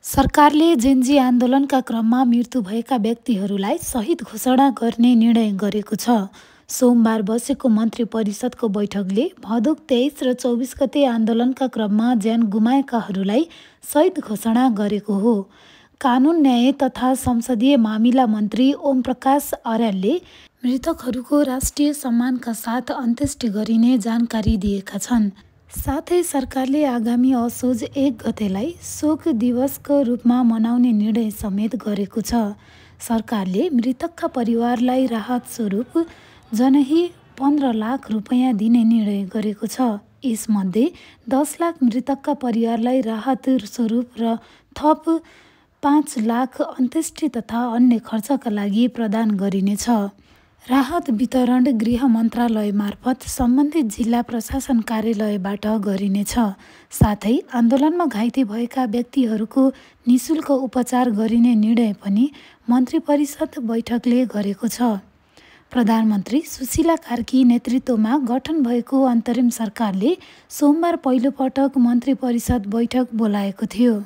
सरकारले जेनजी आन्दोलनका क्रममा मृत्यु भएका व्यक्तिहरूलाई शहीद घोषणा गर्ने निर्णय गरेको छ। सोमबार बसेको मन्त्री परिषदको बैठकले भदौ 23 र 24 गते आन्दोलनका क्रममा ज्यान गुमाएकाहरूलाई शहीद घोषणा गरेको हो। कानुन न्याय तथा संसदीय मामिला मन्त्री ओमप्रकाश अर्यालले मृतकहरूको राष्ट्रिय सम्मानका साथ अन्त्येष्टि गरिने जानकारी दिएका छन्। साथै सरकारले आगामी असोज 1 गतेलाई शोक दिवसको रूपमा मनाउने निर्णय समेत गरेको छ। सरकारले मृतकका परिवारलाई राहत स्वरूप जनही 15 लाख रुपैयाँ दिने निर्णय गरेको छ। यसमध्ये 10 लाख मृतकका परिवारलाई राहत स्वरूप र थप 5 लाख अन्त्येष्टि तथा अन्य खर्चका लागि प्रदान गरिनेछ। राहत वितरण गृह मन्त्रालय मार्फत सम्बन्धित जिल्ला प्रशासन कार्यालयबाट गरिनेछ। साथै आन्दोलनमा घाइते भएका व्यक्तिहरूको निशुल्क उपचार गरिने निर्णय पनि मन्त्री परिषद बैठकले गरेको छ। प्रधानमन्त्री सुशीला कार्की नेतृत्वमा गठन भएको अन्तरिम सरकारले सोमबार पहिलोपटक मन्त्री परिषद बैठक बोलाएको थियो।